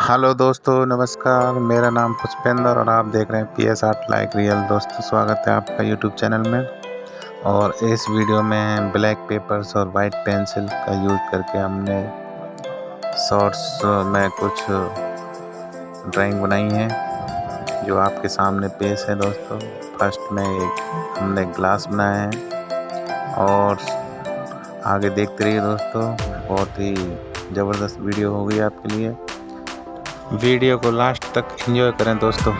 Hello दोस्तों, नमस्कार। मेरा नाम पुष्पेंद्र और आप देख रहे हैं PS आर्ट लाइक रियल। दोस्तों, स्वागत है आपका यूट्यूब चैनल में। और इस वीडियो में ब्लैक पेपर्स और वाइट पेंसिल का यूज़ करके हमने शॉर्ट्स में कुछ ड्राइंग बनाई है जो आपके सामने पेश है। दोस्तों, फर्स्ट में हमने ग्लास बनाया है और आगे देखते रहिए दोस्तों, बहुत ही ज़बरदस्त वीडियो होगी आपके लिए। वीडियो को लास्ट तक एंजॉय करें दोस्तों।